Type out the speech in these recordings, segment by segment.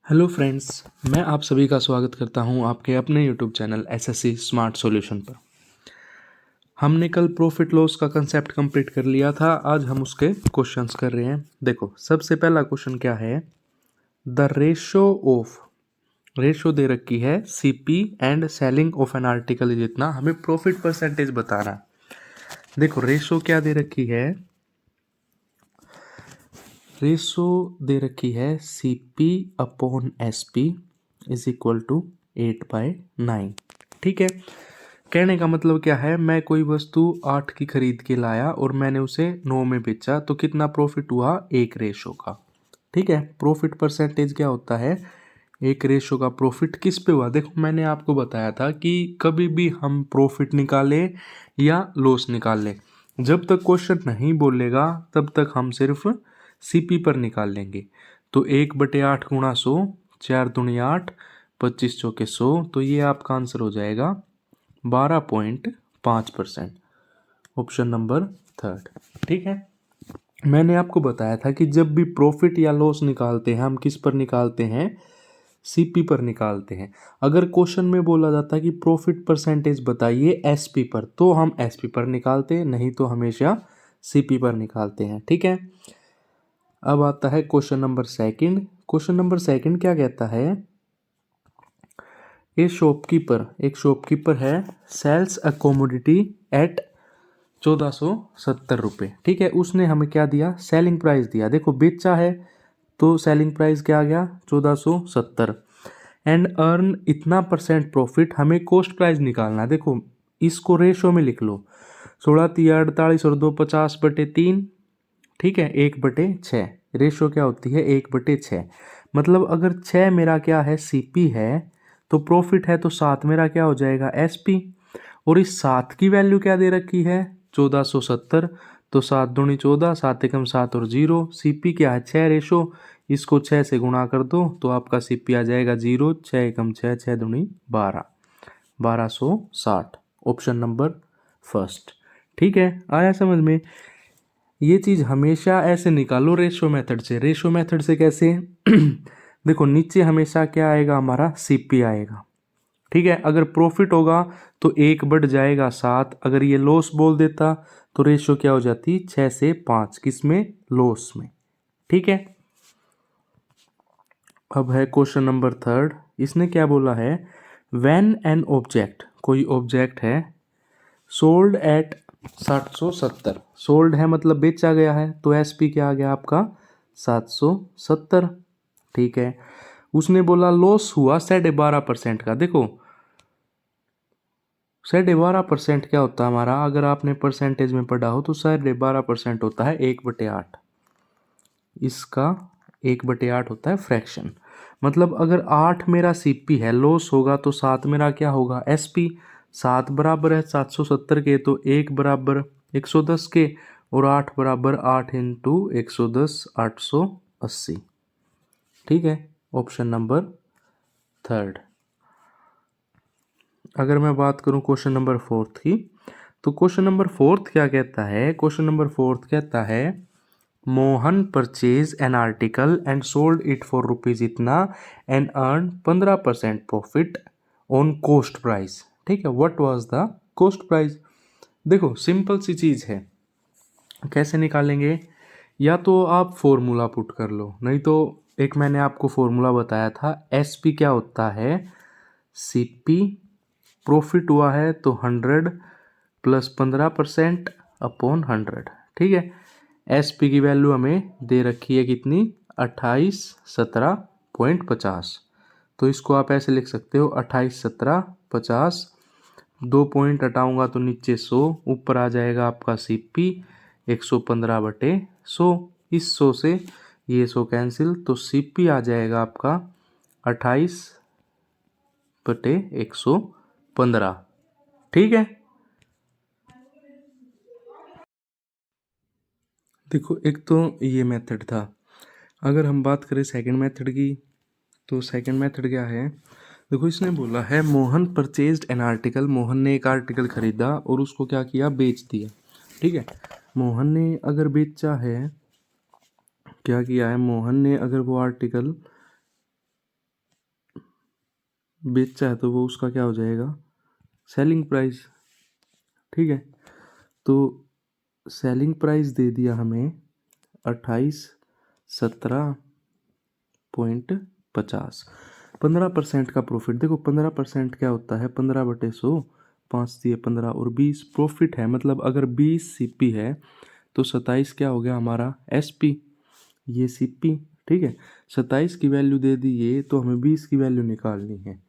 Hello friends, मैं आप सभी का स्वागत करता हूं आपके अपने YouTube channel SSC smart solution पर। हमने कल प्रॉफिट लॉस का कंसेप्ट कंप्लीट कर लिया था। आज हम उसके क्वेश्चंस कर रहे हैं। देखो, सबसे पहला क्वेश्चन क्या है। द रेशो दे रखी है CP and selling of an article is इतना, हमें प्रॉफिट परसेंटेज बताना है। देखो, रेशो क्या दे रखी है। रेशो दे रखी है CP upon SP is equal to 8/9। ठीक है। कहने का मतलब क्या है, मैं कोई वस्तु 8 की खरीद के लाया और मैंने उसे 9 में बेचा तो कितना प्रॉफिट हुआ, 1 रेशो का। ठीक है। प्रॉफिट परसेंटेज क्या होता है, 1 रेशो का प्रॉफिट किस पे हुआ। देखो, मैंने आपको बताया था कि कभी भी हम प्रॉफिट निकालें या लॉस निकाल लें, जब तक क्वेश्चन नहीं बोलेगा तब तक हम सिर्फ सीपी पर निकाल लेंगे। तो 1/8 गुणा 100, 4 दूनी 8, 25 चौके 100, तो ये आपका आंसर हो जाएगा 12.5%। Option number third. ठीक है। मैंने आपको बताया था कि जब भी प्रॉफिट या लॉस निकालते हैं हम किस पर निकालते हैं, सीपी पर निकालते हैं। अगर क्वेश्चन में बोला जाता है कि प्रॉफिट परसेंटेज बताइए एसपी पर, तो हम एसपी पर निकालते हैं, नहीं तो हमेशा सीपी पर निकालते हैं। ठीक है। अब आता है question number second. Question number second क्या कहता है, एक शॉपकीपर है, सेल्स अ कमोडिटी एट 1470 रुपये। ठीक है। उसने हमें क्या दिया, सेलिंग प्राइस दिया। देखो, बेचा है तो सेलिंग प्राइस क्या आ गया, 1470, एंड अर्न इतना परसेंट प्रॉफिट। हमें कॉस्ट प्राइस निकालना है। देखो, इसको रेशो में लिख लो, 16×3 = 48 और 2 50/3। ठीक है, 1/6। रेशो क्या होती है, 1/6। मतलब अगर 6 मेरा क्या है, सीपी है, तो प्रॉफिट है तो 7 मेरा क्या हो जाएगा, एसपी। और इस 7 की वैल्यू क्या दे रखी है, 1470। तो 7 दूनी 14, 7 एकम 7 और 0। सीपी क्या है, 6 रेशो, इसको 6 से गुणा कर दो तो आपका सीपी आ जाएगा 0। 6 एकम 6, 6 दूनी 12, 1260। Option number first. ठीक है, आया समझ में। ये चीज हमेशा ऐसे निकालो रेशो मेथड से। रेशो मेथड से कैसे देखो, नीचे हमेशा क्या आएगा, हमारा सीपी आएगा। ठीक है। अगर प्रॉफिट होगा तो 1 बढ़ जाएगा 7। अगर ये लॉस बोल देता तो रेशो क्या हो जाती, 6 से 5, किसमें, लॉस में। ठीक है। अब है क्वेश्चन नंबर थर्ड। इसने क्या बोला है, व्हेन एन ऑब्जेक्ट, कोई ऑब्जेक्ट है, सोल्ड एट 770। सोल्ड है मतलब बेचा गया है, तो एसपी क्या आ गया आपका, 770। ठीक है। उसने बोला लॉस हुआ 12.5% का। देखो, 12.5% क्या होता है हमारा, अगर आपने परसेंटेज में पढ़ा हो तो 12.5% होता है 1/8। इसका 1/8 होता है फ्रैक्शन। मतलब अगर 8 मेरा सीपी है, लॉस होगा तो 7 मेरा क्या होगा, एसपी। 7 बराबर है 770 के, तो 1 बराबर 110 के, और 8 बराबर 8 इंटू 110, 880। ठीक है। Option number third. अगर मैं बात करूं क्वेश्चन नंबर फोर्थ की, तो क्वेश्चन नंबर फोर्थ क्या कहता है, क्वेश्चन नंबर फोर्थ कहता है Mohan purchase an article and sold it for rupees इतना and earn 15% profit on cost price. ठीक है। What was the cost price. देखो, सिंपल सी चीज है, कैसे निकालेंगे, या तो आप फॉर्मूला पुट कर लो, नहीं तो एक मैंने आपको फॉर्मूला बताया था, एसपी क्या होता है, सीपी, प्रॉफिट हुआ है तो 100 प्लस 15% अपॉन 100। ठीक है। एसपी की वैल्यू हमें दे रखी है कितनी, 28 17.50। तो इसको आप ऐसे लिख सकते हो, 28 17 50, 2 पॉइंट हटाऊंगा तो नीचे 100, ऊपर आ जाएगा आपका सीपी 115/100। इस 100 से ये 100 कैंसिल, तो सीपी आ जाएगा आपका 28/115। ठीक है। देखो, एक तो ये मेथड था। अगर हम बात करें सेकंड मेथड की, तो सेकंड मेथड क्या है, देखो इसने बोला है Mohan purchased an article. Mohan ने एक आर्टिकल खरीदा और उसको क्या किया, बेच दिया। ठीक है। मोहन ने अगर बेचा है, क्या किया है मोहन ने, अगर वो आर्टिकल बेचा है तो वो उसका क्या हो जाएगा, सेलिंग प्राइस। ठीक है, तो सेलिंग प्राइस दे दिया हमें 2817.50, 15% का प्रॉफिट। देखो 15% क्या होता है, 15/100, 5×15 और 20 प्रॉफिट है। मतलब अगर 20 सीपी है तो 27 क्या हो गया हमारा एसपी, ये सीपी। ठीक है, 27 की वैल्यू दे दी ये, तो हमें 20 की वैल्यू निकालनी है।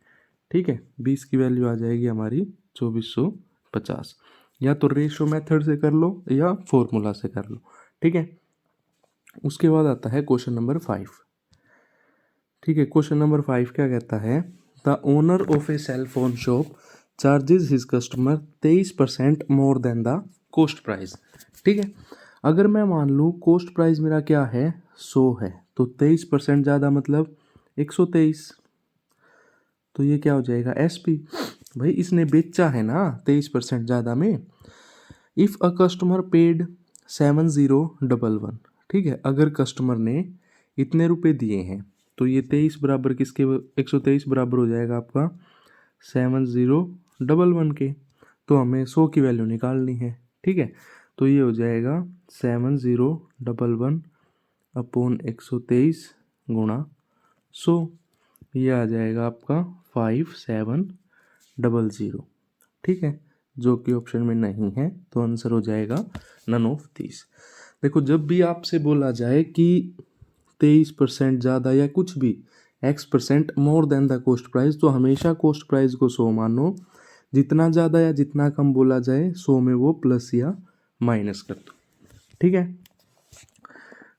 ठीक है, 20 की वैल्यू आ जाएगी हमारी 2450। या तो रेशो मेथड से कर लो या फॉर्मूला से कर लो। ठीक है, उसके बाद आता है क्वेश्चन नंबर 5। ठीक है, क्वेश्चन नंबर 5 क्या कहता है, the owner of a cell phone shop charges his customer 23% more than the cost price. ठीक है, अगर मैं मान लूँ कोस्ट प्राइस मेरा क्या है 100 है, तो 23% ज़्यादा मतलब 123, तो ये क्या हो जाएगा एसपी। भाई इसने बेचा है ना 23% ज़्यादा में। इफ़ अ कस्टमर पेड 7011, ठीक है, अगर कस्टमर ने इतने रुपए दिए हैं तो ये 23 बराबर किसके, 123 बराबर हो जाएगा आपका 7011 के। तो हमें 100 की वैल्यू निकालनी है। ठीक है, तो ये हो जाएगा 7011 अपॉन 123 गुणा 100, ये आ जाएगा आपका 5700। ठीक है, जो कि ऑप्शन में नहीं है, तो आंसर हो जाएगा नन ऑफ दीज। देखो जब भी आपसे बोला जाए कि 23% ज़्यादा या कुछ भी X% more than the cost price, तो हमेशा कोस्ट प्राइस को 100 मानो। जितना ज़्यादा या जितना कम बोला जाए 100 में वो प्लस या माइनस कर दो। ठीक है,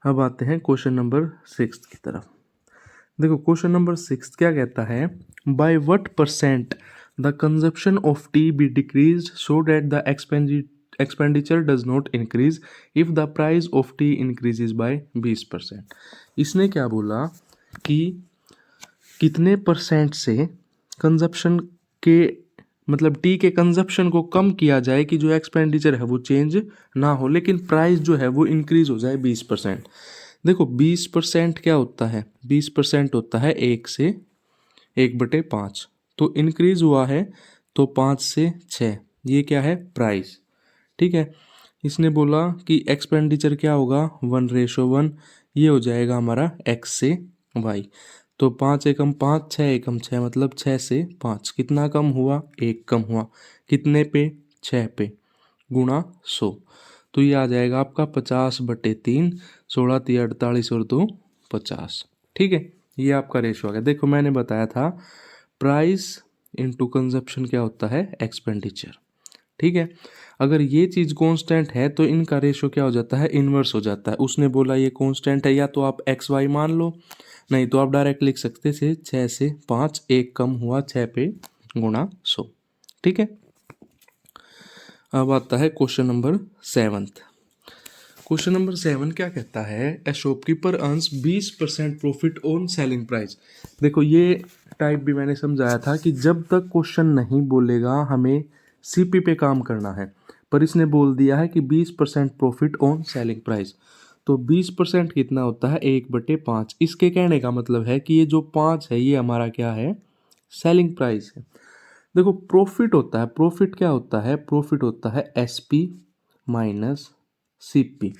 अब आते हैं क्वेश्चन नंबर 6 की तरफ। देखो क्वेश्चन नंबर 6 क्या कहता है, by what percent the consumption of T be decrease so that the expenditure does not increase if the price of T increases by 20%। इसने क्या बोला कि कितने परसेंट से कंजप्शन के, मतलब टी के कंजप्शन को कम किया जाए कि जो एक्सपेंडिचर है वो चेंज ना हो, लेकिन प्राइस जो है वो इंक्रीज हो जाए 20%। देखो 20% क्या होता है, 20% होता है 1/5, तो इंक्रीज हुआ है तो 5 से 6, ये क्या है प्राइस। ठीक है, इसने बोला कि एक्सपेंडिचर क्या होगा 1:1, ये हो जाएगा हमारा x से y। तो 5 एकम 5, 6 एकम 6, मतलब 6 से 5 कितना कम हुआ, 1 कम हुआ। कितने पे, 6 पे, गुणा 100, तो ये आ जाएगा आपका 50/3, 16×3 = 48 और 2 50। ठीक है, ये आपका रेशो आ गया। देखो मैंने बताया था प्राइस इनटू कंजप्शन क्या होता है एक्सपेंडिचर। ठीक है, अगर ये चीज़ कांस्टेंट है तो इनका रेशो क्या हो जाता है, इन्वर्स हो जाता है। उसने बोला ये कांस्टेंट है, या तो आप एक्स वाई मान लो, नहीं तो आप डायरेक्ट लिख सकते थे 6 से 5, 1 कम हुआ 6 पे, गुणा 100। ठीक है, अब आता है क्वेश्चन नंबर 7। क्वेश्चन नंबर 7 क्या कहता है, a shopkeeper earns 20% profit on selling price. देखो ये टाइप भी मैंने समझाया था कि जब तक क्वेश्चन नहीं बोलेगा हमें सीपी पे काम करना है, पर इसने बोल दिया है कि 20% प्रॉफिट ऑन सेलिंग प्राइस। तो 20% कितना होता है, 1/5। इसके कहने का मतलब है कि ये जो 5 है ये हमारा क्या है, सेलिंग प्राइस है। देखो प्रॉफिट होता है, प्रॉफिट क्या होता है, प्रॉफिट होता है एसपी माइनस सीपी।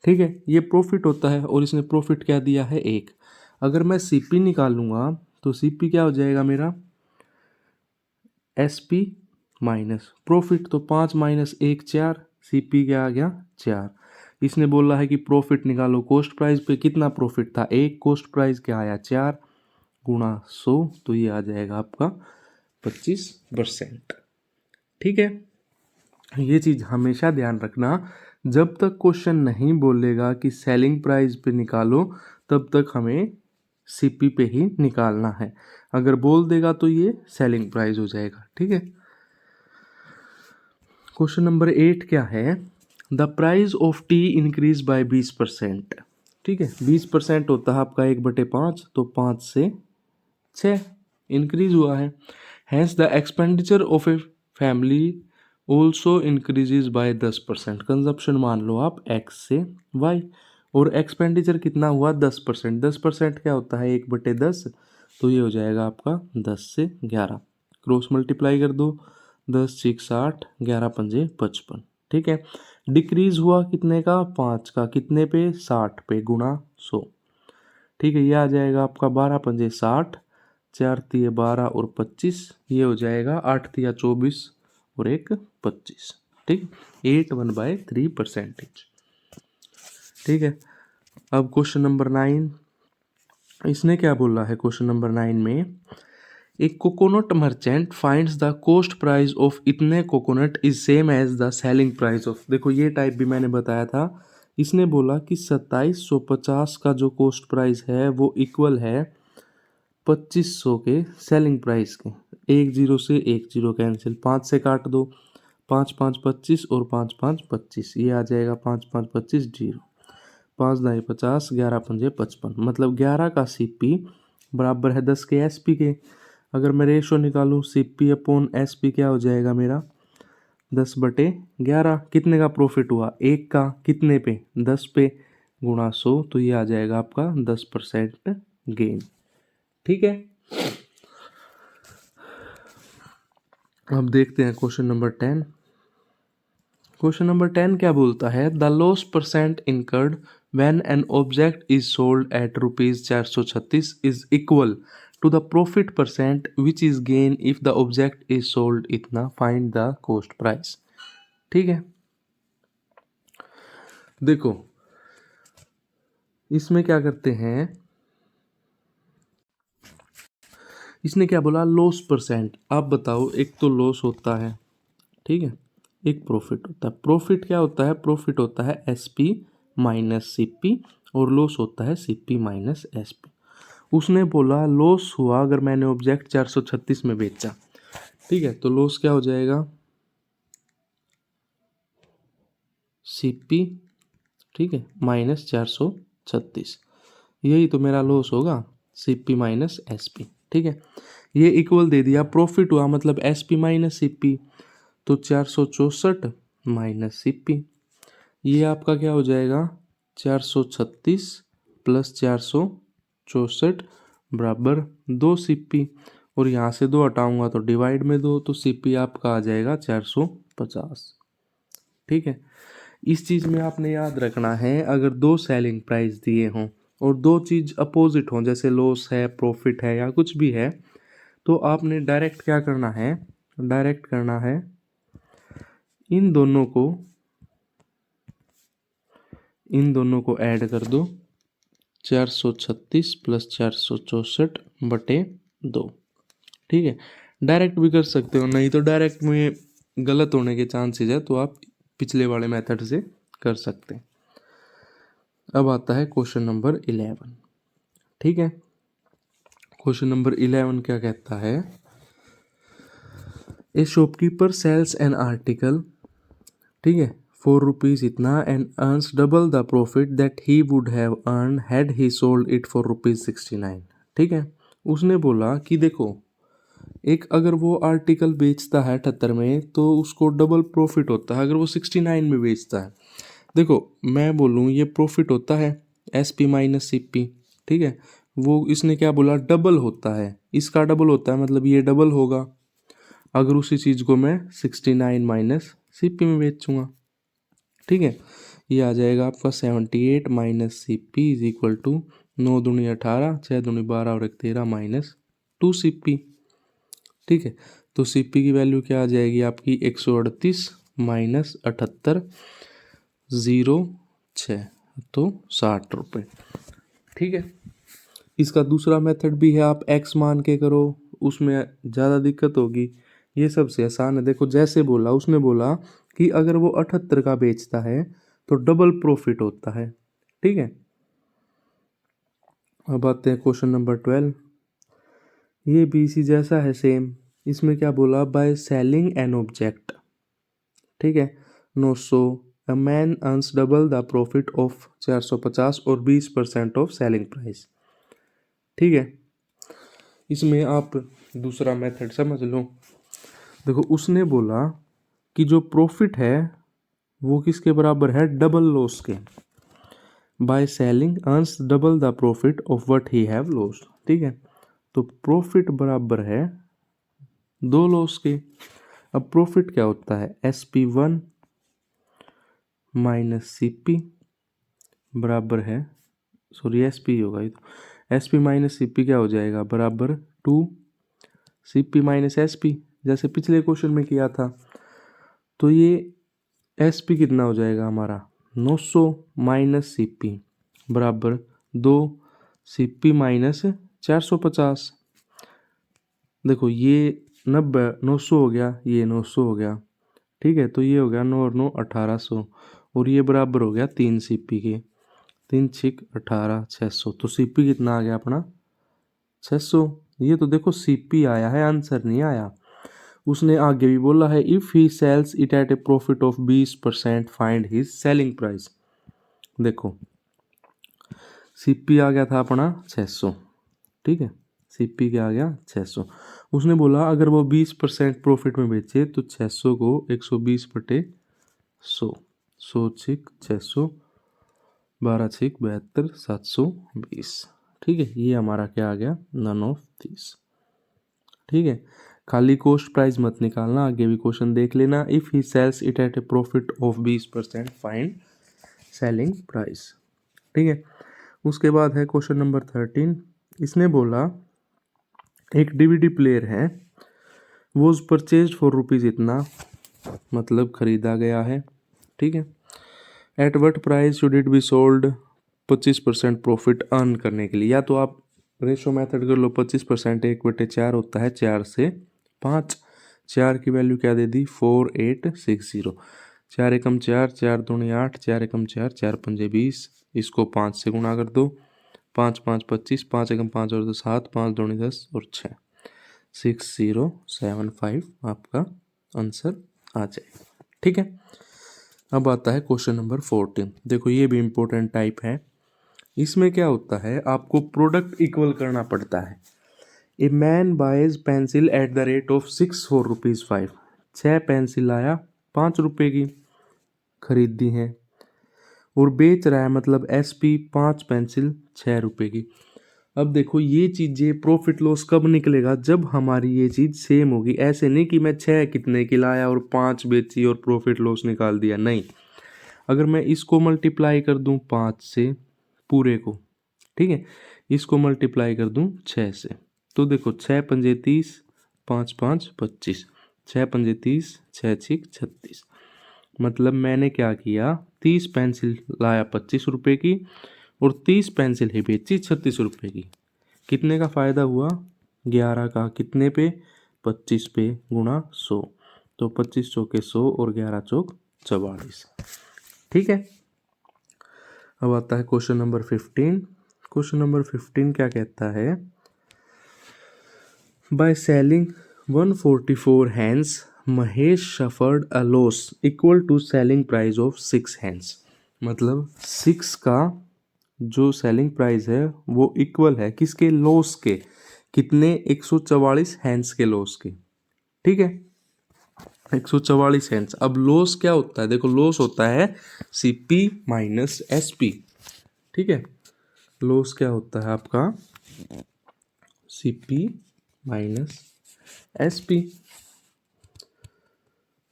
ठीक है, ये प्रॉफिट होता है और इसने प्रॉफिट क्या दिया है 1। अगर मैं सीपी निकालूंगा तो सीपी क्या हो जाएगा मेरा, एसपी माइनस प्रॉफिट, तो 5 - 1 4, सीपी क्या आ गया 4। इसने बोला है कि प्रॉफिट निकालो कोस्ट प्राइस पे, कितना प्रॉफिट था 1, कोस्ट प्राइस क्या आया 4, गुणा 100, तो ये आ जाएगा आपका 25%। ठीक है, ये चीज़ हमेशा ध्यान रखना, जब तक क्वेश्चन नहीं बोलेगा कि सेलिंग प्राइस पे निकालो तब तक हमें सीपी पे ही निकालना है। अगर बोल देगा तो ये सेलिंग प्राइस हो जाएगा। ठीक है, क्वेश्चन नंबर 8 क्या है, the price of T increase by 20%। ठीक है, 20% होता है आपका 1/5, तो 5 से 6 इंक्रीज हुआ है। Hence the expenditure of a family also increases by 10%। Consumption मान लो आप x से y, और एक्सपेंडिचर कितना हुआ 10%। 10% क्या होता है 1/10, तो ये हो जाएगा आपका 10 से 11, क्रॉस मल्टीप्लाई कर दो, 10 6 60, 11 पंजे 55। ठीक है, डिक्रीज हुआ कितने का, 5 का, कितने पे, 60 पे, गुणा 100। ठीक है, ये आ जाएगा आपका 12 पंजे 60, 4 तिये 12 और 25, ये हो जाएगा 8 तिया 24 और 1 25। ठीक, 81/3%। ठीक है, अब क्वेश्चन नंबर 9, इसने क्या बोला है क्वेश्चन नंबर 9 में, एक coconut merchant finds the cost price of इतने coconut is same as the selling price of. देखो ये टाइप भी मैंने बताया था। इसने बोला कि 2750 का जो कॉस्ट प्राइस है वो इक्वल है 2500 के सेलिंग प्राइस के। एक जीरो से एक जीरो कैंसिल, 5 से काट दो, 5 5 25 और 5 5 25, ये आ जाएगा 5 5 25 जीरो, 5 दाई 50, 11 पंजे 55, मतलब 11 का सीपी बराबर है 10 के एसपी के। अगर मैं रेशो निकालूं, सीपी अपॉन एसपी क्या हो जाएगा मेरा, 10/11। कितने का प्रॉफिट हुआ, एक का, कितने पे, 10 पे, गुणा 100, तो ये आ जाएगा आपका 10% गेन। ठीक है, अब देखते हैं क्वेश्चन नंबर 10। क्वेश्चन नंबर 10 क्या बोलता है, the loss percent incurred when an object is sold at ₹436 is equal to the profit percent which is gain if the object is sold इतना, फाइंड द कॉस्ट प्राइस। ठीक है, देखो इसमें क्या करते हैं, इसने क्या बोला, लॉस परसेंट। आप बताओ, एक तो लॉस होता है, ठीक है, एक प्रॉफिट होता है। प्रॉफिट क्या होता है, प्रॉफिट होता है एसपी माइनस सीपी और लॉस होता है सीपी माइनस एसपी। उसने बोला लॉस हुआ अगर मैंने ऑब्जेक्ट 436 में बेचा, ठीक है, तो लॉस क्या हो जाएगा, सीपी, ठीक है, माइनस 436, यही तो मेरा लॉस होगा, सीपी माइनस एसपी। ठीक है, ये इक्वल दे दिया, प्रॉफिट हुआ मतलब एसपी माइनस सीपी, तो 464 माइनस सीपी, ये आपका क्या हो जाएगा, 436 प्लस 464 बराबर 2 सीपी, और यहाँ से 2 हटाऊंगा तो डिवाइड में 2, तो सीपी आपका आ जाएगा 450। ठीक है, इस चीज़ में आपने याद रखना है, अगर 2 सेलिंग प्राइस दिए हों और 2 चीज़ अपोजिट हों, जैसे लॉस है, प्रॉफिट है या कुछ भी है, तो आपने डायरेक्ट क्या करना है, डायरेक्ट करना है इन दोनों को ऐड कर दो, 436 प्लस 464/2। ठीक है, डायरेक्ट भी कर सकते हो, नहीं तो डायरेक्ट में गलत होने के चांसेस है, तो आप पिछले वाले मेथड से कर सकते हैं। अब आता है क्वेश्चन नंबर 11। ठीक है, क्वेश्चन नंबर 11 क्या कहता है, a shopkeeper sells an article, ठीक है, ₹4 इतना and earns double the profit that he would have earn had he sold it for ₹69। ठीक है, उसने बोला कि देखो, एक अगर वो आर्टिकल बेचता है 78 में तो उसको डबल प्रॉफिट होता है अगर वो 69 में बेचता है। देखो मैं बोलूँ ये प्रॉफिट होता है एसपी माइनस सीपी, ठीक है, वो इसने क्या बोला, डबल होता है, इसका डबल होता है, मतलब ये डबल होगा अगर उसी चीज़ को मैं 69 माइनस सीपी में बेचूंगा। ठीक है, ये आ जाएगा आपका 78 minus CP is equal to 9 दूनी 18, 6 दूनी 12 और 1 13 माइनस 2 सीपी। ठीक है, तो सीपी की वैल्यू क्या आ जाएगी आपकी, 138 माइनस 78 0.6, तो 60 रुपये। ठीक है, इसका दूसरा मेथड भी है, आप एक्स मान के करो, उसमें ज़्यादा दिक्कत होगी, ये सबसे आसान है। देखो जैसे बोला, उसने बोला कि अगर वो 78 का बेचता है तो डबल प्रॉफिट होता है। ठीक है, अब आते हैं क्वेश्चन नंबर 12। ये भी इसी जैसा है सेम, इसमें क्या बोला, बाय सेलिंग एन ऑब्जेक्ट, ठीक है, 900, a man earns double the profit of 450 और 20% ऑफ सेलिंग प्राइस। ठीक है, इसमें आप दूसरा मेथड समझ लो। देखो उसने बोला कि जो प्रॉफिट है वो किसके बराबर है, डबल लॉस के, by selling earns double the profit of what he have lost. ठीक है, तो प्रॉफिट बराबर है 2 लॉस के। अब प्रॉफिट क्या होता है, SP1 माइनस CP बराबर है, सॉरी SP होगा ये तो, SP माइनस CP क्या हो जाएगा, बराबर 2 CP माइनस SP, जैसे पिछले क्वेश्चन में किया था। तो ये SP कितना हो जाएगा हमारा 900 माइनस CP बराबर 2 CP माइनस 450। देखो ये 90 900 हो गया, ये 900 हो गया, ठीक है। तो ये हो गया 9 और 9 1800, और ये बराबर हो गया 3 CP के, 3 6 18 600। तो CP कितना आ गया अपना 600। ये तो देखो CP आया है, आंसर नहीं आया। उसने आगे भी बोला है if he sells it at a profit of 20% find his selling price. देखो CP आ गया था अपना 600, ठीक है, CP क्या आ गया 600। उसने बोला अगर वो 20% प्रॉफिट में बेचे तो 600 को 120 बटे 100, 100 छिक 600, 12 छिक 72, 720, ठीक है। ये हमारा क्या आ गया, नन ऑफ दिस, ठीक है। खाली कॉस्ट प्राइस मत निकालना, आगे भी क्वेश्चन देख लेना। If he sells it at a profit of 20% find selling price, ठीक है। उसके बाद है क्वेश्चन नंबर 13। इसने बोला एक DVD प्लेयर है, वॉज परचेज फॉर रुपीज़ इतना, मतलब खरीदा गया है, ठीक है। At what price should it be sold, 25% profit earn करने के लिए। या तो आप रेशो मेथड कर लो, 25% 1/4 होता है 4 से 5, 4 की वैल्यू क्या दे दी 4860, 4 एकम 4, 4 दूनी 8, 4 एकम 4, 4 पंजे 20, इसको 5 से गुणा कर दो, 5 5 25, 5 एकम 5 और 2 7, 5 दूनी 10 और 6, 6075 आपका आंसर आ जाएगा, ठीक है। अब आता है क्वेश्चन नंबर 14। देखो ये भी इम्पोर्टेंट टाइप है। इसमें क्या होता है, आपको प्रोडक्ट इक्वल करना पड़ता है। A man buys pencil at the rate of 6 for ₹5, 6 pencil आया 5 रुपये की खरीदी है, और बेच रहा है मतलब SP 5 पेंसिल 6 रुपये की। अब देखो ये चीज़ें प्रॉफिट लॉस कब निकलेगा, जब हमारी ये चीज़ सेम होगी। ऐसे नहीं कि मैं 6 कितने की लाया और 5 बेची और प्रॉफिट लॉस निकाल दिया, नहीं। अगर मैं इसको मल्टीप्लाई कर दूं 5 से पूरे को, ठीक है, इसको मल्टीप्लाई कर दूं 6 से, तो देखो 6 पंजे 30, 5 5 25, 6 पंजे 30, 6 छिक 36, मतलब मैंने क्या किया 30 पेंसिल लाया 25 रुपये की और 30 पेंसिल ही बेची 36 रुपये की। कितने का फ़ायदा हुआ 11 का, कितने पे 25 पे गुणा 100, तो 25 चौके 100 और 11 चौक 44, ठीक है। अब आता है क्वेश्चन नंबर 15। क्वेश्चन नंबर 15 क्या कहता है, by selling 144 hands Mahesh suffered a loss equal to selling price of 6 hands. मतलब 6 का जो सेलिंग प्राइस है वो इक्वल है किसके, लॉस के, कितने 144 हैंड्स के लॉस के, ठीक है, 144 हैंड्स। अब लॉस क्या होता है, देखो लॉस होता है CP माइनस SP, ठीक है। लॉस क्या होता है आपका CP माइनस SP,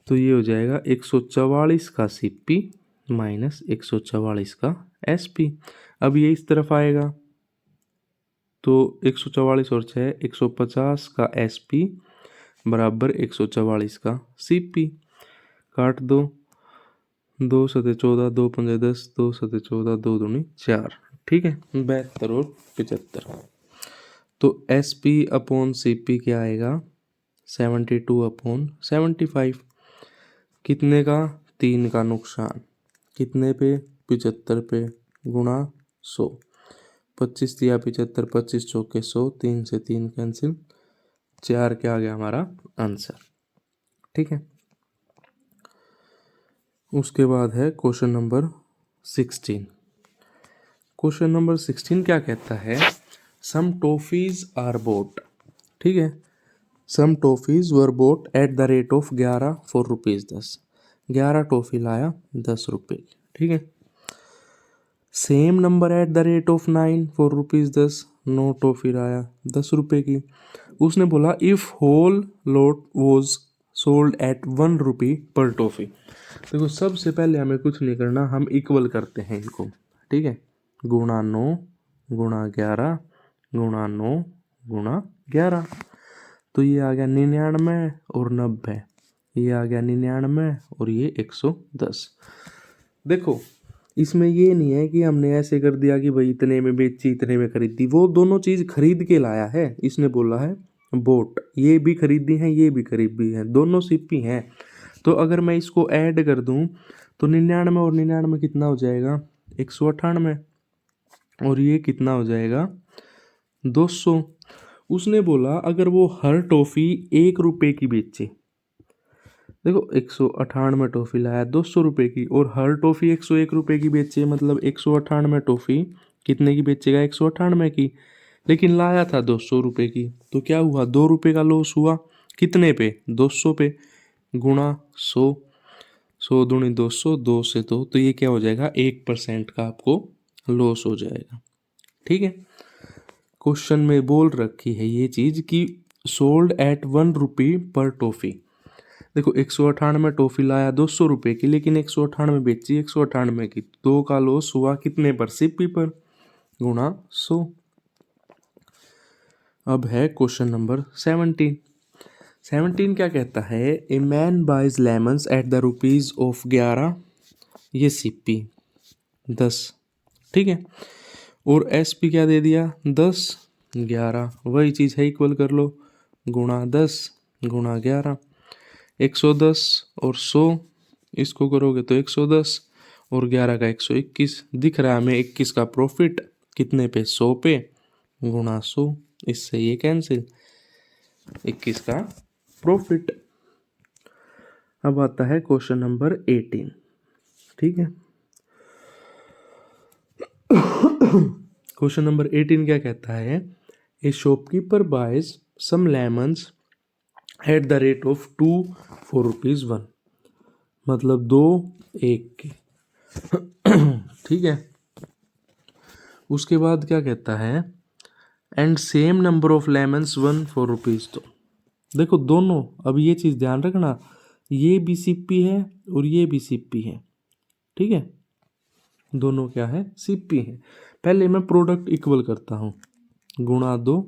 तो ये हो जाएगा 144 का CP माइनस 144 का SP। अब ये इस तरफ आएगा तो 144 और 6 150 का SP बराबर 144 का CP, काट दो, 2 सते 14, 2 पंजे 10, 2 सते 14, 2 दूनी 4, ठीक है, 72 और 75। तो SP अपॉन CP क्या आएगा 72/75, कितने का 3 का नुकसान, कितने पे 75 पे गुणा 100, 25 दिया 75, 25 चौके 100, 3 से 3 कैंसिल, 4 क्या आ गया हमारा आंसर, ठीक है। उसके बाद है क्वेश्चन नंबर 16। क्वेश्चन नंबर 16 क्या कहता है, सम टॉफीज आर बोट, ठीक है, some toffees were bought at the rate of 11 for ₹10, 11 toffee लाया 10 रुपये की, ठीक है। Same number at the rate of 9 for ₹10, नो टॉफी लाया 10 रुपये की। उसने बोला if whole lot was sold at 1 rupee पर टॉफी। देखो सबसे पहले हमें कुछ नहीं करना, हम इक्वल करते हैं इनको, ठीक है। गुणा 9 गुणा 11 गुणा 9 गुणा 11, तो ये आ गया 99 और 90, ये आ गया 99 और ये 110। देखो इसमें ये नहीं है कि हमने ऐसे कर दिया कि भाई इतने में बेची इतने में खरीदी, वो दोनों चीज खरीद के लाया है। इसने बोला है बोट, ये भी खरीदी है ये भी खरीदी है, दोनों सिप्पी हैं। तो अगर मैं इसको ऐड कर दूं तो 99 और 99 कितना हो जाएगा 198, और ये कितना हो जाएगा 200। उसने बोला अगर वो हर टॉफी 1 रुपए की बेचे, देखो 198 टॉफी लाया 200 रुपए की, और हर टॉफी 101 रुपए की बेचे, मतलब 198 टॉफी कितने की बेचेगा 198 की, लेकिन लाया था 200 रुपए की, तो क्या हुआ 2 रुपए का लॉस हुआ। कितने पे 200 पे, गुणा 100, 100 दूनी 200, 2 से तो ये क्या हो जाएगा 1% का आपको लॉस हो जाएगा, ठीक है। क्वेश्चन में बोल रखी है ये चीज कि सोल्ड एट 1 रुपी पर टॉफी। देखो 198 टॉफी लाया 200 रुपए की, लेकिन 198 बेची 198 की, 2 का लॉस हुआ कितने पर सिप्पी पर, गुणा 100। अब है क्वेश्चन नंबर 17 क्या कहता है, a man buys lemons at the rupees of 11, ये सिप्पी 10, ठीक है, और एसपी क्या दे दिया 10 11, वही चीज है इक्वल कर लो, गुणा 10 गुणा 11, 110 और 100, इसको करोगे तो 110 और 11 का 121, दिख रहा है हमें 21 का प्रॉफिट कितने पे 100 पे, गुणा 100, इससे ये कैंसिल 21 का प्रॉफिट। अब आता है क्वेश्चन नंबर 18, ठीक है। क्वेश्चन नंबर 18 क्या कहता है, a shopkeeper buys some lemons at the rate of 2 for ₹1, मतलब 2 1 की, ठीक है। उसके बाद क्या कहता है, and same number of lemons 1 for ₹2। देखो दोनों, अब ये चीज ध्यान रखना, ये भी सिप्पी है और ये भी सिप्पी है, ठीक है, दोनों क्या है सिप्पी है। पहले मैं प्रोडक्ट इक्वल करता हूँ, गुणा 2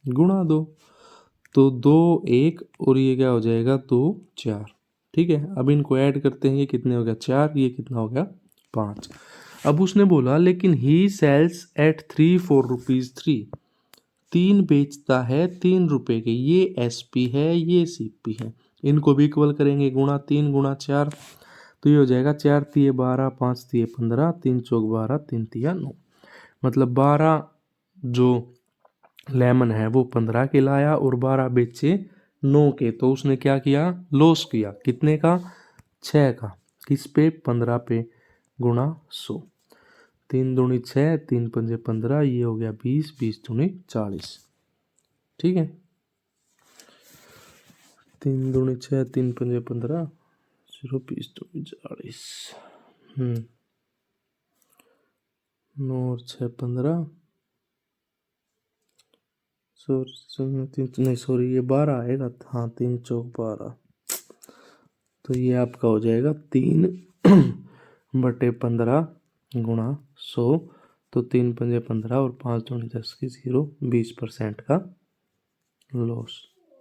गुणा 2, तो 2 1 और ये क्या हो जाएगा 2 4, ठीक है। अब इनको ऐड करते हैं, ये कितने हो गया 4, ये कितना हो गया 5। अब उसने बोला लेकिन ही सेल्स एट 3 for ₹3, 3 बेचता है 3 रुपए के, ये एसपी है ये सीपी है, इनको भी इक्वल करेंगे, गुणा 3 गुणा 4, तो ये हो जाएगा 4 तिये 12 5 तिये 15 3 चौक 12 3 तिया 9, मतलब 12 जो लेमन है वो 15 के लाया और 12 बेचे 9 के, तो उसने क्या किया लॉस किया कितने का 6 का, किस पे 15 पे, गुणा 100, 3 दूनी 6 3 पंजे 15, ये हो गया 20 20 दूनी 40, ठीक है। 3 दूनी 6 3 पंजे 15 0 20 दूनी 40, 9 और 6 15, नहीं सॉरी ये 12 आएगा, हाँ 3 चौक 12, तो ये आपका हो जाएगा 3 बटे 15 गुणा 100, तो 3 पंजे 15 और 5 दूनी 10 की 0, 20% का लॉस,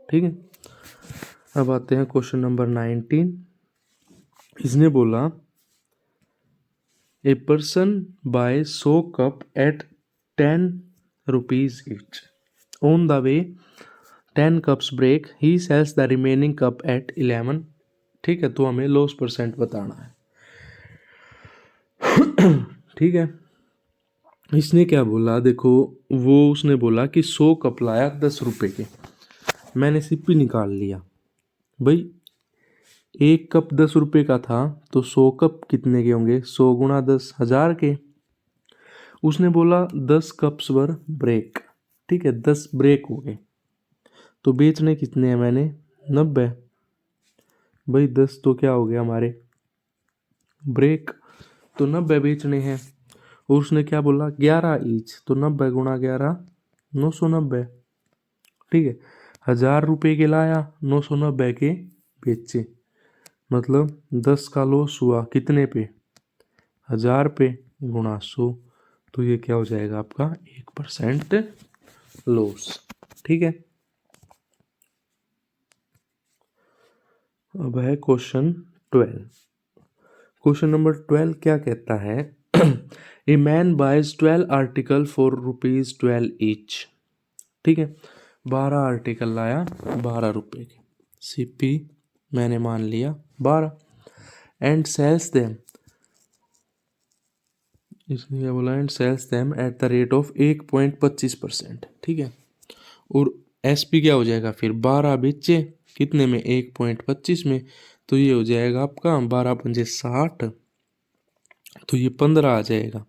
ठीक है। अब आते हैं क्वेश्चन नंबर 19। इसने बोला a person buy 100 cup at 10 rupees each, on the way 10 cups break, he sells the remaining cup at 11, ठीक है। तो हमें लॉस परसेंट बताना है, ठीक है। इसने क्या बोला देखो, वो उसने बोला कि 100 कप लाया 10 रुपए के, मैंने सिप्पी निकाल लिया भाई, 1 कप 10 रुपए का था तो 100 कप कितने के होंगे 100 गुणा 10 1000 के। उसने बोला 10 कप्स वर ब्रेक, ठीक है 10 ब्रेक हो गए, तो बेचने कितने हैं मैंने 90, भाई 10 तो क्या हो गया हमारे ब्रेक, तो 90 बेचने हैं। और उसने क्या बोला 11 ईच, तो 90 गुणा 11 990, ठीक है। 1000 रुपये के लाया, 990 के बेचे, मतलब 10 का लॉस हुआ कितने पे, 1000 पे गुणा 100, तो ये क्या हो जाएगा आपका 1% लॉस, ठीक है। अब है क्वेश्चन 12। क्वेश्चन नंबर 12 क्या कहता है, a man buys 12 article for ₹12 each, ठीक है। 12 आर्टिकल लाया 12 रुपये के, सीपी मैंने मान लिया 12, एंड सेल्स देम, इसने क्या बोला, and sells them at the rate of 1.25%, ठीक है। और एसपी क्या हो जाएगा फिर, 12 बेचे कितने में, 1.25 में, तो ये हो जाएगा आपका 12 पंजे 60, तो ये 15 आ जाएगा,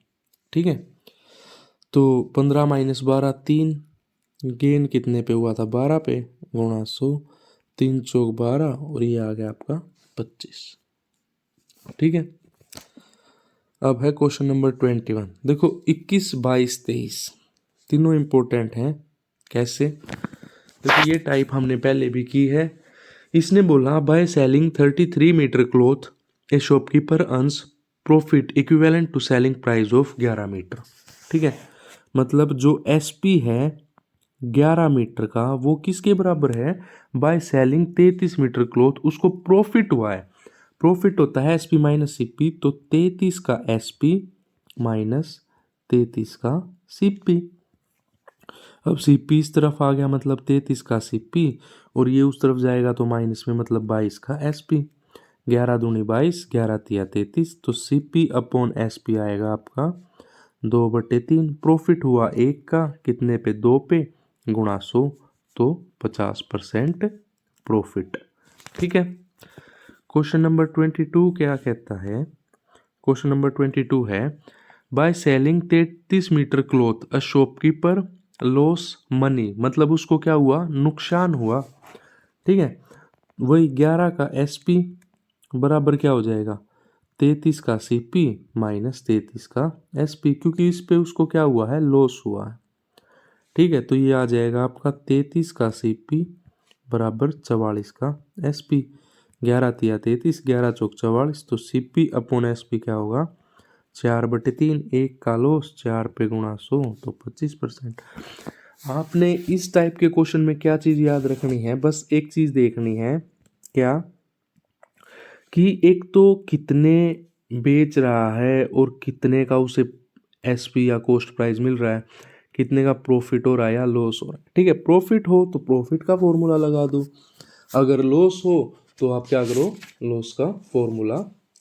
ठीक है। तो 15 माइनस 12 3, गेन कितने पे हुआ था, 12 पे, गुणा 100, 3 चौक 12, और ये आ गया आपका 25, ठीक है। अब है क्वेश्चन नंबर 21। देखो 21, 22, 23 तीनों इंपॉर्टेंट हैं। कैसे, देखो ये टाइप हमने पहले भी की है। इसने बोला by selling 33 metre cloth a shopkeeper earns profit equivalent to selling price of 11 metre, ठीक है। मतलब जो एसपी है 11 मीटर का, वो किसके बराबर है, बाय सेलिंग 33 मीटर क्लॉथ, उसको प्रॉफिट हुआ है। प्रॉफिट होता है एसपी माइनस सीपी, तो 33 का एसपी माइनस 33 का सीपी। अब सीपी इस तरफ आ गया, मतलब 33 का सीपी, और ये उस तरफ जाएगा तो माइनस में, मतलब 22 का एसपी। 11 दूनी 22, 11 तिया 33, तो सीपी अपॉन एसपी आएगा आपका 2/3। प्रॉफिट हुआ 1 का, कितने पे, 2 पे, गुणा 100, तो 50% प्रॉफिट, ठीक है। क्वेश्चन नंबर 22 क्या कहता है, क्वेश्चन नंबर 22 है, by selling 33 metre cloth a shopkeeper loss money, मतलब उसको क्या हुआ, नुकसान हुआ, ठीक है। वही 11 का एसपी बराबर क्या हो जाएगा, 33 का सीपी माइनस 33 का एसपी, क्योंकि इस पे उसको क्या हुआ है, लॉस हुआ है, ठीक है। तो ये आ जाएगा आपका 33 का सीपी बराबर 44 का एसपी। 11 तिया 33, 11 चौक 44, तो सीपी अपॉन एसपी क्या होगा, 4/3, 1 का लॉस, 4 पे गुणा 100, तो 25%। आपने इस टाइप के क्वेश्चन में क्या चीज़ याद रखनी है, बस एक चीज़ देखनी है, क्या, कि एक तो कितने बेच रहा है और कितने का उसे एसपी या कॉस्ट प्राइस मिल रहा है, कितने का प्रॉफिट हो रहा है या लॉस हो रहा है, ठीक है। प्रॉफिट हो तो प्रॉफिट का फॉर्मूला लगा दो, अगर लॉस हो तो आप क्या करो, लॉस का फॉर्मूला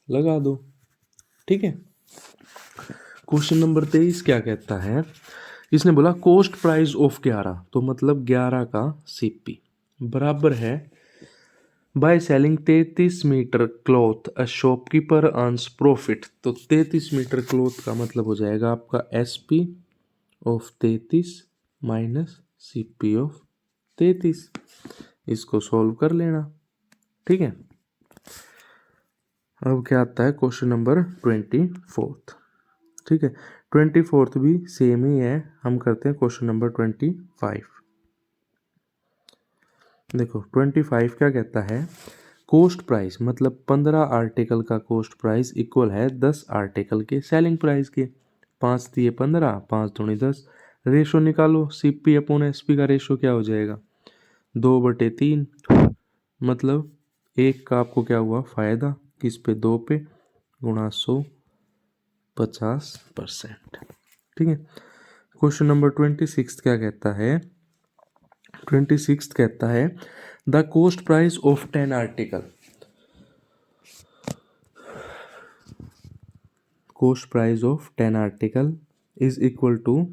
लगा दो, ठीक है। क्वेश्चन नंबर 23 क्या कहता है, इसने बोला कॉस्ट प्राइस ऑफ 11, तो मतलब 11 का सीपी बराबर है by selling 33 metre cloth a shopkeeper earns profit, तो 33 मीटर क्लॉथ का मतलब हो जाएगा आपका SP of 33 minus CP of 33, इसको सॉल्व कर लेना, ठीक है। अब क्या आता है क्वेश्चन नंबर 24, ठीक है। 24 भी सेम ही है, हम करते हैं क्वेश्चन नंबर 25। देखो 25 क्या कहता है, कॉस्ट प्राइस मतलब 15 आर्टिकल का कॉस्ट प्राइस इक्वल है 10 आर्टिकल के सेलिंग प्राइस के। 5 दिए 15, 5 दूनी 10, रेशो निकालो, सीपी अपॉन एसपी का रेशो क्या हो जाएगा, 2/3, मतलब 1 का आपको क्या हुआ फायदा, किस पे, 2 पे, गुणा 100, 50%, ठीक है। क्वेश्चन नंबर 26 क्या कहता है, 26 कहता है the cost price of 10 article, cost price of 10 article is equal to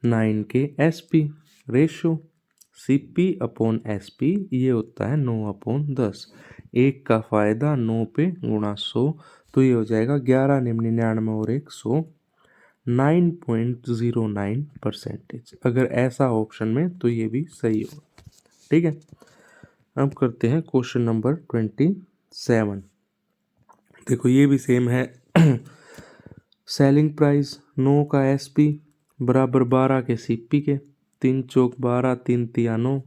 9 के SP, ratio CP upon SP ये होता है 9/10, 1 का फायदा 9 पे गुणा 100, तो ये हो जाएगा 11 99 और 100, 9.09%। अगर ऐसा ऑप्शन में तो ये भी सही होगा, ठीक है। अब करते हैं क्वेश्चन नंबर 27। देखो ये भी सेम है। सेलिंग प्राइस 9 का एसपी बराबर 12 के सीपी के, 3 चौक 12, 3 तिया 9,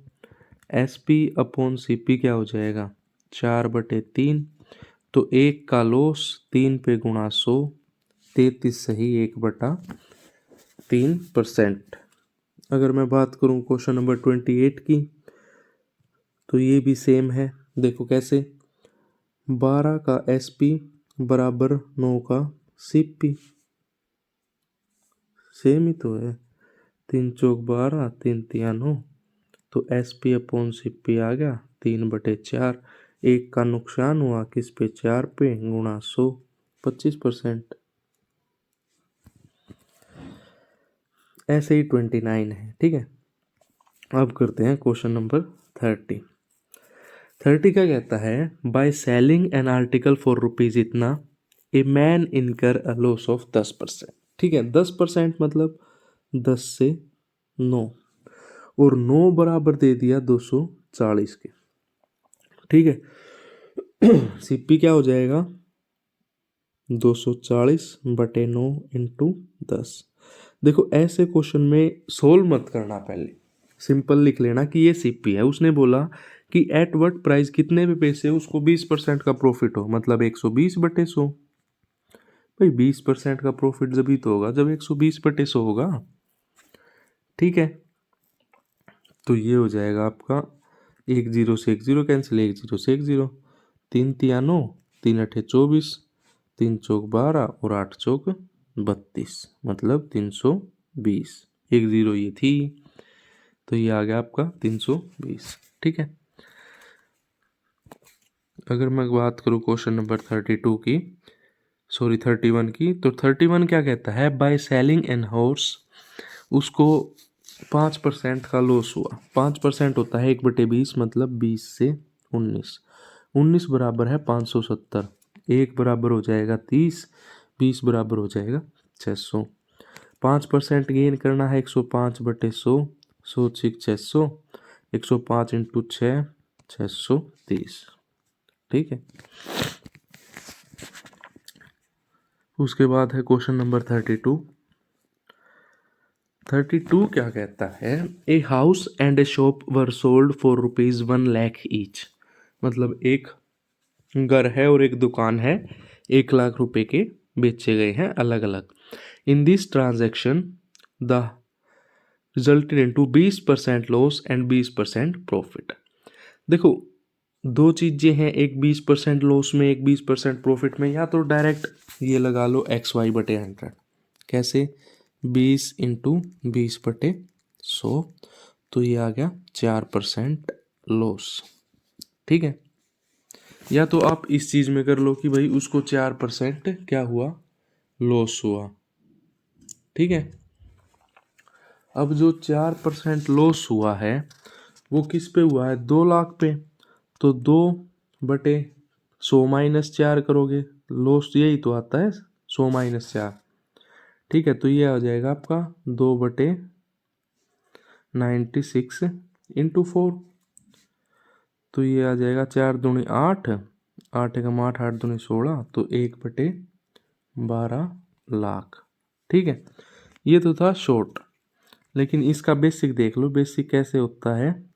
SP अपॉन सीपी क्या हो जाएगा 4/3। तो 1 का लॉस 3 पे गुणा 100, 33 सही 1/3%। अगर मैं बात करूं क्वेश्चन नंबर 28 की, तो ये भी सेम है। देखो कैसे, 12 का SP बराबर 9 का CP, सेम ही तो है। 3 चौक 12, 3 तिया 9, तो SP अपॉन CP आ गया 3/4। 1 का नुकसान हुआ किस पे 4 पे गुणा 100, 25%। ऐसे ही 29 है। ठीक है, अब करते हैं क्वेश्चन नंबर 30। 30 क्या कहता है, by selling an article for rupees इतना ए मैन इनकर अ लॉस ऑफ 10%। ठीक है, 10% मतलब 10 से 9, और 9 बराबर दे दिया 240 के। ठीक है, सीपी क्या हो जाएगा 240/9 इंटू 10। देखो ऐसे क्वेश्चन में सोल्व मत करना, पहले सिंपल लिख लेना कि ये सीपी है। उसने बोला कि एट व्हाट प्राइस, कितने पे पैसे उसको 20% का प्रॉफिट हो, मतलब 120/100। भाई 20% का प्रॉफिट जब ही तो होगा जब 120/100 होगा। ठीक है, तो ये हो जाएगा आपका 1 0 से 1 0 कैंसिल, 1 0 से 1 0, 3 तिया 9, 3 अठे 24, 3 चौक 12 और 8 चौक 32, मतलब 320। 1 0 ये थी, तो ये आ गया आपका 320। ठीक है, अगर मैं बात करूँ क्वेश्चन नंबर 32 की, सॉरी 31 की, तो 31 क्या कहता है, बाय सेलिंग एन हॉर्स, उसको 5% का लॉस हुआ। 5% होता है 1/20, मतलब 20 से 19। 19 बराबर है 570, 1 बराबर हो जाएगा 30, 20 बराबर हो जाएगा 600। 5% गेन करना है 105/100, 100 6 600, 105 इंटू 6 630। ठीक है, उसके बाद है क्वेश्चन नंबर 32। 32 क्या कहता है, a house and A shop were sold for ₹1,00,000 each. मतलब एक घर है और एक दुकान है, 1,00,000 रुपए के बेचे गए हैं अलग अलग। In this transaction the resulted into 20% loss and 20% profit. देखो दो चीजें हैं, एक 20% लॉस में, एक 20% प्रॉफिट में। या तो डायरेक्ट ये लगा लो XY/100। कैसे, 20 इंटू 20/100, तो ये आ गया 4% लॉस। ठीक है, या तो आप इस चीज में कर लो कि भाई उसको 4% क्या हुआ, लॉस हुआ। ठीक है, अब जो 4% लॉस हुआ है वो किस पे हुआ है, 2,00,000 पे। तो 2/100 -4 करोगे, लॉस यही तो आता है 100 -4। ठीक है, तो ये आ जाएगा आपका 2/96 इंटू 4। तो ये आ जाएगा 4 दूनी 8, 8 एकम 8, 8 दूनी 16, तो 1/12,00,000। ठीक है, ये तो था शॉर्ट, लेकिन इसका बेसिक देख लो, बेसिक कैसे होता है।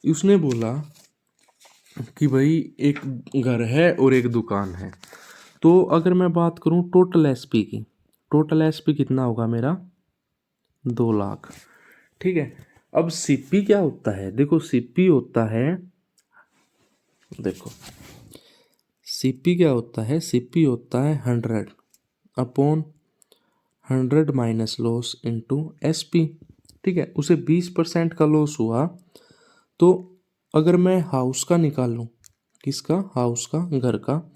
उसने बोला कि भाई एक घर है और एक दुकान है। तो अगर मैं बात करूं टोटल एसपी की, टोटल एसपी कितना होगा मेरा 2,00,000। ठीक है, अब सीपी क्या होता है, देखो सीपी होता है, देखो सीपी क्या होता है, सीपी होता है 100 upon 100 minus loss into SP. ठीक है, उसे 20% का लॉस हुआ, तो अगर मैं हाउस का निकालूं, किसका, हाउस का, घर का,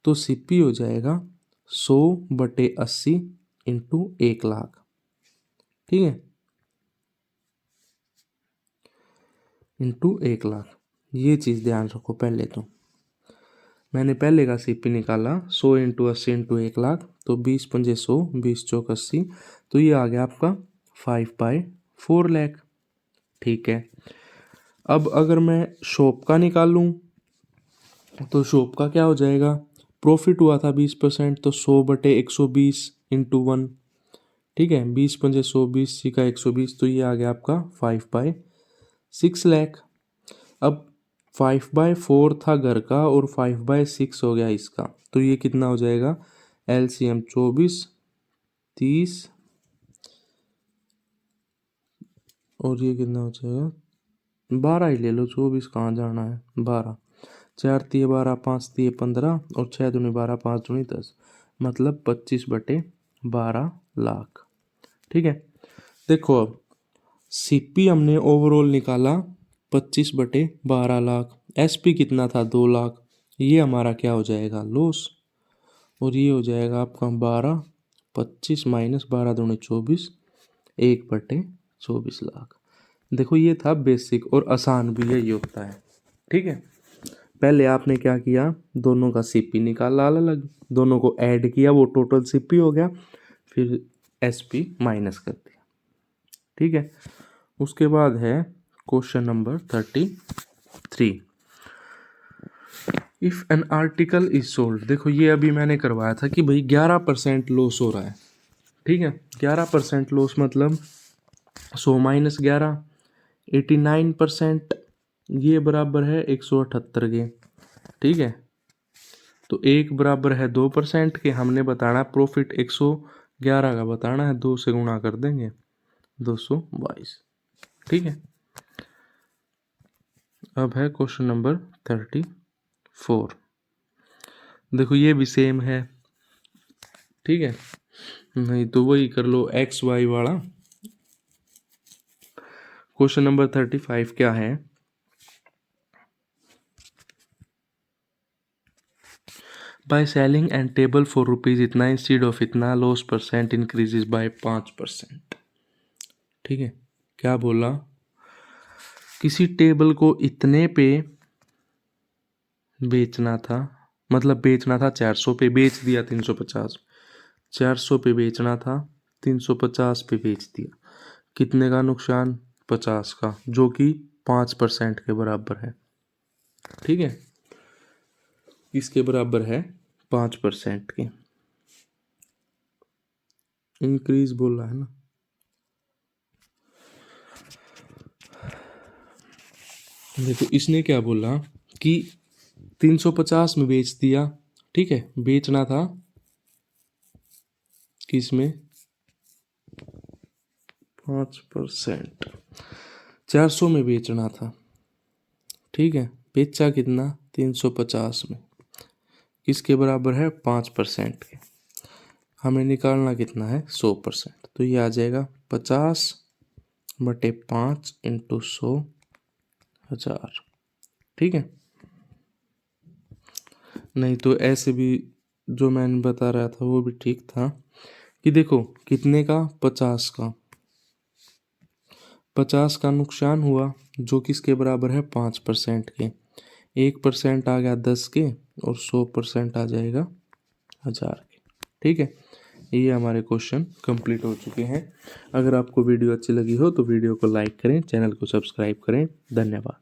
तो सीपी हो जाएगा 100/80 इंटू 1,00,000। ठीक है, इंटू 1,00,000। ये चीज़ ध्यान रखो। पहले तो मैंने पहले का सीपी निकाला 100 इंटू 80 इंटू 1,00,000, तो 20 पंजे 100, 20 चौक 80, तो ये आ गया आपका 5/4 लाख। ठीक है, अब अगर मैं शॉप का निकालूं, तो शॉप का क्या हो जाएगा, प्रॉफिट हुआ था 20%, तो 100/120 इंटू 1। ठीक है, 20×5 20, सी का 120, तो ये आ गया आपका 5/6 लाख। अब 5/4 था घर का और 5/6 हो गया इसका, तो ये कितना हो जाएगा, LCM 24, 30 और ये कितना हो जाएगा, 12 ही ले लो, 24 कहाँ जाना है, 12, 4 तिये 12, 5 तिये 15 और 6 दूनी 12, 5 दूनी 10, मतलब 25/12 लाख। ठीक है, देखो अब सीपी हमने ओवरऑल निकाला 25/12 लाख, एसपी कितना था 2 लाख, ये हमारा क्या हो जाएगा, लॉस, और ये हो जाएगा आपका 12, 25 माइनस 12 दूनी 24, 1/24 लाख। देखो ये था बेसिक और आसान भी यही होता है। ठीक है, पहले आपने क्या किया, दोनों का सीपी निकाला अलग अलग, दोनों को ऐड किया, वो टोटल सीपी हो गया, फिर एसपी माइनस कर दिया। ठीक है, उसके बाद है question number 33, if an article is sold. देखो ये अभी मैंने करवाया था कि भाई 11% लॉस हो रहा है। ठीक है, 11% लॉस मतलब 100 माइनस 11, 89%, ये बराबर है 178 के। ठीक है, तो एक बराबर है 2% के, हमने बताना प्रॉफिट 111 का बताना है, 2 से गुणा कर देंगे, 222। ठीक है, अब है क्वेश्चन नंबर 34। देखो ये भी सेम है। ठीक है, नहीं तो वही कर लो XY वाला। क्वेश्चन नंबर 35 क्या है, by selling and table for rupees इतना इंस्टीड ऑफ इतना, लॉस परसेंट इंक्रीजेज बाय 5%। ठीक है, क्या बोला, किसी टेबल को इतने पे बेचना था, मतलब बेचना था 400 पे, बेच दिया 350, 400 पे बेचना था, 350 पे बेच दिया, कितने का नुकसान, 50 का, जो कि 5% के बराबर है। ठीक है, इसके बराबर है 5% के, इंक्रीज बोला है ना। देखो इसने क्या बोला कि 350 में बेच दिया। ठीक है, बेचना था किसमें, 5%, 400 में बेचना था। ठीक है, बेचा कितना, 350 में, किसके बराबर है, 5% के, हमें निकालना कितना है, 100%, तो ये आ जाएगा 50/5 इंटू 100,000। ठीक है, नहीं तो ऐसे भी जो मैंने बता रहा था वो भी ठीक था, कि देखो कितने का, 50 का, 50 का नुकसान हुआ, जो किसके बराबर है, 5% के, 1% आ गया 10 के, और 100% आ जाएगा 1000 के। ठीक है, ये हमारे क्वेश्चन कंप्लीट हो चुके हैं। अगर आपको वीडियो अच्छी लगी हो तो वीडियो को लाइक करें, चैनल को सब्सक्राइब करें। धन्यवाद।